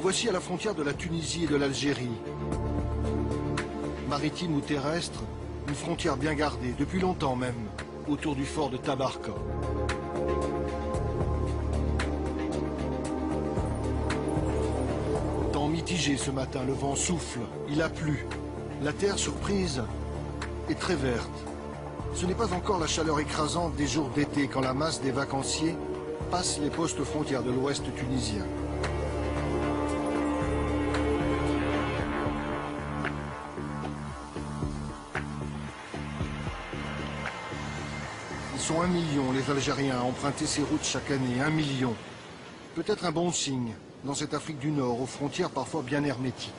voici à la frontière de la Tunisie et de l'Algérie. Maritime ou terrestre, une frontière bien gardée, depuis longtemps même, autour du fort de Tabarka. Temps mitigé ce matin, le vent souffle, il a plu. La terre surprise est très verte. Ce n'est pas encore la chaleur écrasante des jours d'été quand la masse des vacanciers passe les postes frontières de l'ouest tunisien. Ils sont 1 million, les Algériens, à emprunter ces routes chaque année. 1 million. Peut-être un bon signe dans cette Afrique du Nord, aux frontières parfois bien hermétiques.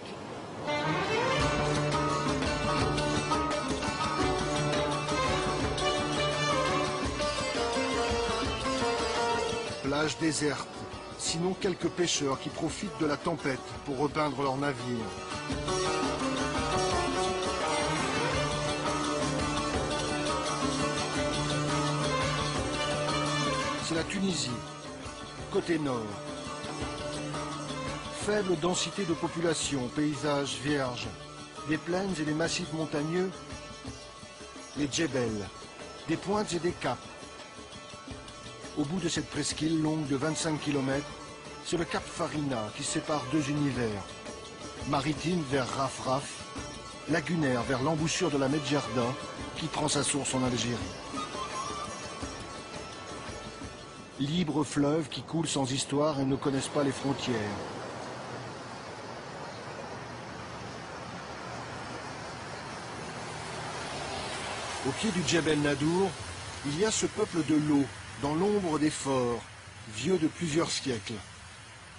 Plage déserte, sinon quelques pêcheurs qui profitent de la tempête pour repeindre leurs navires. C'est la Tunisie, côté nord. Faible densité de population, paysages vierges, des plaines et des massifs montagneux, les djebels, des pointes et des caps. Au bout de cette presqu'île longue de 25 km, c'est le cap Farina qui sépare deux univers. Maritime vers Rafraf, lagunaire vers l'embouchure de la Medjerda qui prend sa source en Algérie. Libres fleuves qui coulent sans histoire et ne connaissent pas les frontières. Au pied du Djebel Nadour, il y a ce peuple de l'eau, dans l'ombre des forts, vieux de plusieurs siècles.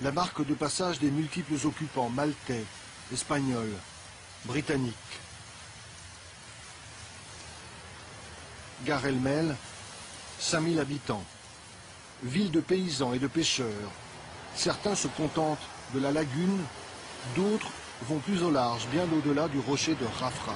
La marque de passage des multiples occupants maltais, espagnols, britanniques. Gare El-Mel, 5000 habitants. Ville de paysans et de pêcheurs. Certains se contentent de la lagune, d'autres vont plus au large, bien au-delà du rocher de Rafraf.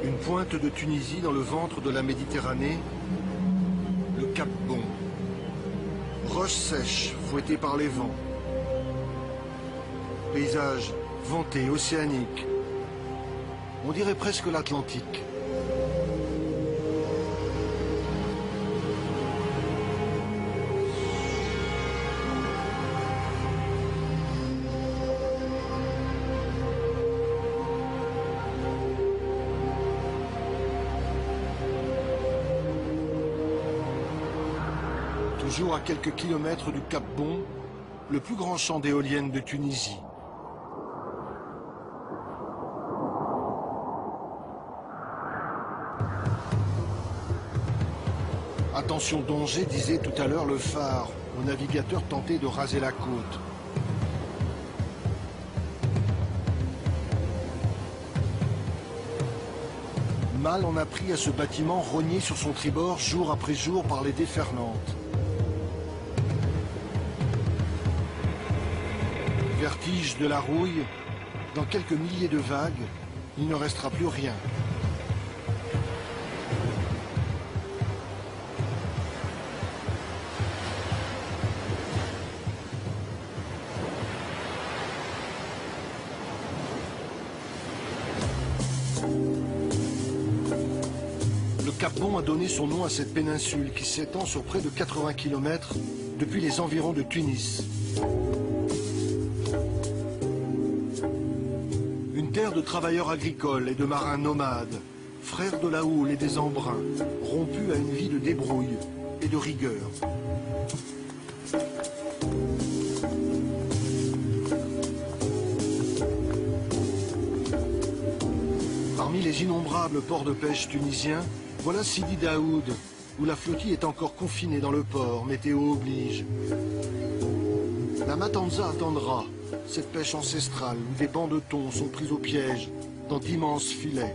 Une pointe de Tunisie dans le ventre de la Méditerranée, le Cap Bon. Roches sèches, fouettées par les vents. Paysage venté, océanique. On dirait presque l'Atlantique. Toujours à quelques kilomètres du Cap Bon, le plus grand champ d'éoliennes de Tunisie. Attention danger, disait tout à l'heure le phare, aux navigateurs tentés de raser la côte. Mal on a pris à ce bâtiment rogné sur son tribord jour après jour par les déferlantes. Vertige de la rouille, dans quelques milliers de vagues, il ne restera plus rien. Le Cap Bon a donné son nom à cette péninsule qui s'étend sur près de 80 km depuis les environs de Tunis. Terre de travailleurs agricoles et de marins nomades, frères de la houle et des embruns, rompus à une vie de débrouille et de rigueur. Parmi les innombrables ports de pêche tunisiens, voilà Sidi Daoud, où la flottille est encore confinée dans le port, météo oblige. La Matanza attendra, cette pêche ancestrale où des bancs de thon sont pris au piège dans d'immenses filets.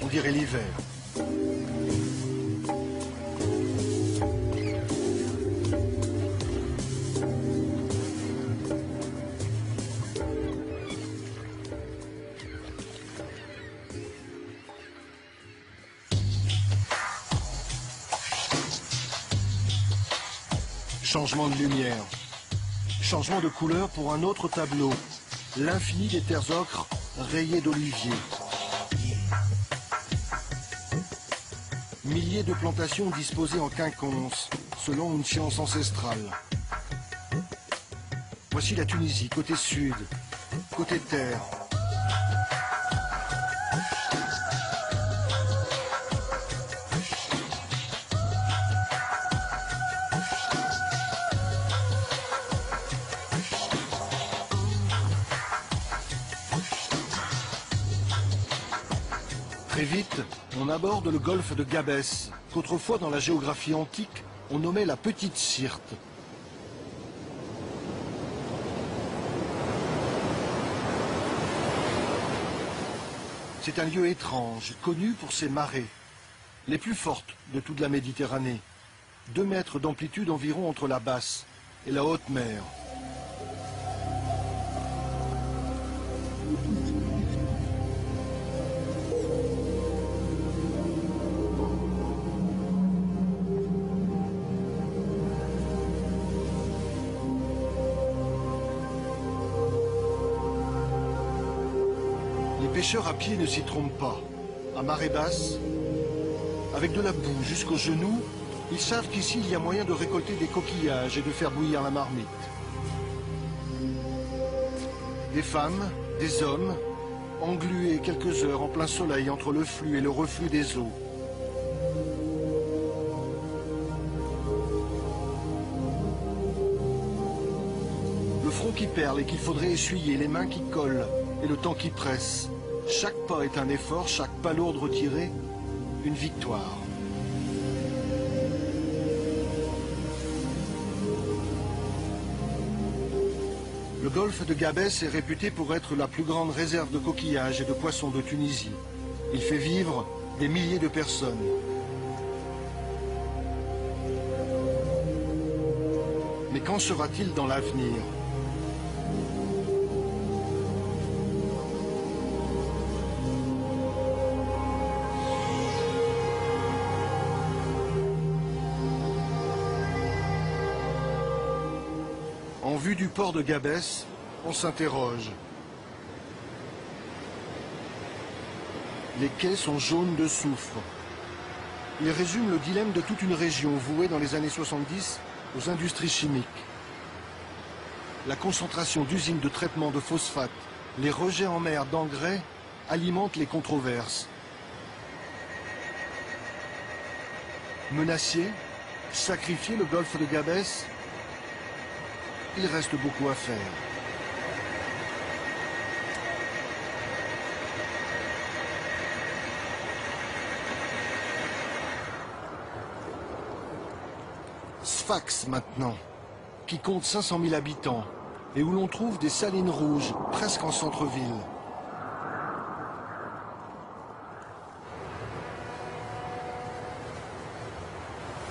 On dirait l'hiver. Changement de lumière. Changement de couleur pour un autre tableau. L'infini des terres ocres rayées d'oliviers. Milliers de plantations disposées en quinconce, selon une science ancestrale. Voici la Tunisie, côté sud, côté terre. Très vite, on aborde le golfe de Gabès, qu'autrefois dans la géographie antique, on nommait la Petite Syrte. C'est un lieu étrange, connu pour ses marées, les plus fortes de toute la Méditerranée. 2 mètres d'amplitude environ entre la basse et la haute mer. Les pêcheurs à pied ne s'y trompent pas. À marée basse, avec de la boue jusqu'aux genoux, ils savent qu'ici il y a moyen de récolter des coquillages et de faire bouillir la marmite. Des femmes, des hommes, englués quelques heures en plein soleil entre le flux et le reflux des eaux. Le front qui perle et qu'il faudrait essuyer, les mains qui collent et le temps qui presse. Chaque pas est un effort, chaque palourde retirée, une victoire. Le golfe de Gabès est réputé pour être la plus grande réserve de coquillages et de poissons de Tunisie. Il fait vivre des milliers de personnes. Mais qu'en sera-t-il dans l'avenir ? En vue du port de Gabès, on s'interroge. Les quais sont jaunes de soufre. Ils résument le dilemme de toute une région vouée dans les années 70 aux industries chimiques. La concentration d'usines de traitement de phosphate, les rejets en mer d'engrais alimentent les controverses. Menacer, sacrifier le golfe de Gabès, il reste beaucoup à faire. Sfax maintenant, qui compte 500 000 habitants et où l'on trouve des salines rouges presque en centre-ville.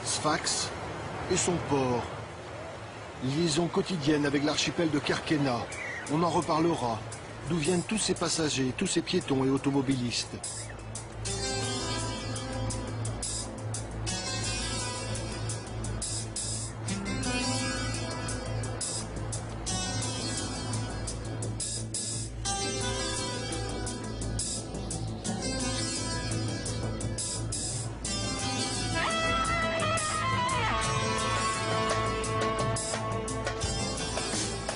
Sfax et son port. Liaison quotidienne avec l'archipel de Kerkena. On en reparlera. D'où viennent tous ces passagers, tous ces piétons et automobilistes.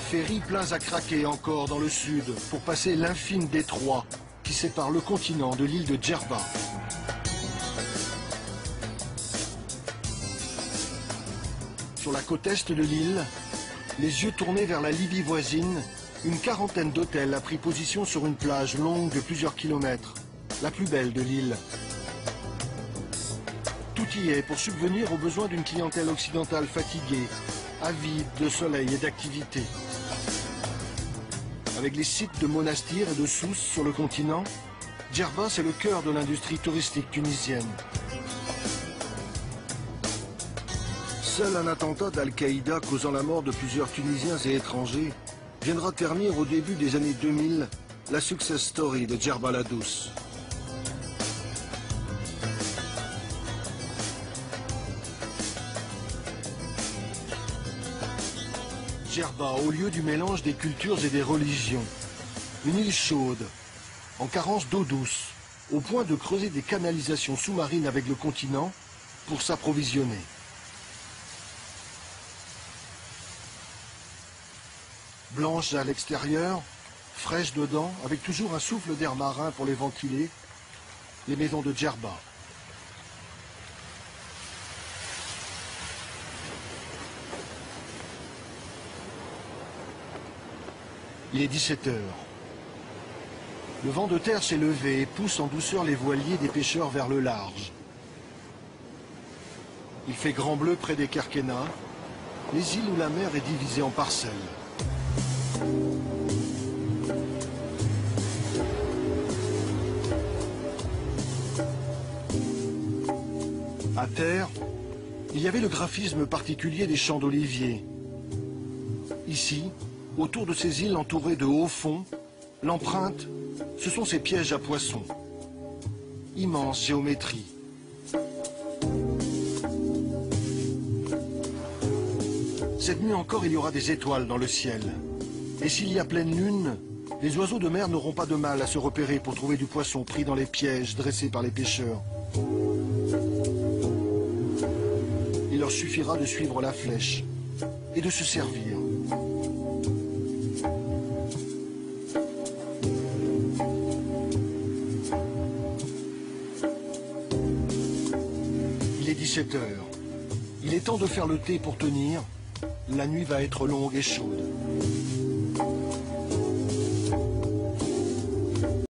Ferries pleins à craquer encore dans le sud pour passer l'infime détroit qui sépare le continent de l'île de Djerba. Sur la côte est de l'île, les yeux tournés vers la Libye voisine, une quarantaine d'hôtels a pris position sur une plage longue de plusieurs kilomètres, la plus belle de l'île. Tout y est pour subvenir aux besoins d'une clientèle occidentale fatiguée, avide de soleil et d'activité. Avec les sites de Monastir et de Sousse sur le continent, Djerba c'est le cœur de l'industrie touristique tunisienne. Seul un attentat d'Al-Qaïda causant la mort de plusieurs Tunisiens et étrangers viendra ternir au début des années 2000 la success story de Djerba la Douce. Djerba, au lieu du mélange des cultures et des religions. Une île chaude, en carence d'eau douce, au point de creuser des canalisations sous-marines avec le continent pour s'approvisionner. Blanche à l'extérieur, fraîche dedans, avec toujours un souffle d'air marin pour les ventiler, les maisons de Djerba. Il est 17 heures. Le vent de terre s'est levé et pousse en douceur les voiliers des pêcheurs vers le large. Il fait grand bleu près des Kerkénas, les îles où la mer est divisée en parcelles. À terre, il y avait le graphisme particulier des champs d'oliviers. Ici, autour de ces îles entourées de hauts fonds, l'empreinte, ce sont ces pièges à poissons. Immense géométrie. Cette nuit encore, il y aura des étoiles dans le ciel. Et s'il y a pleine lune, les oiseaux de mer n'auront pas de mal à se repérer pour trouver du poisson pris dans les pièges dressés par les pêcheurs. Il leur suffira de suivre la flèche et de se servir. Il est 17 heures. Il est temps de faire le thé pour tenir. La nuit va être longue et chaude.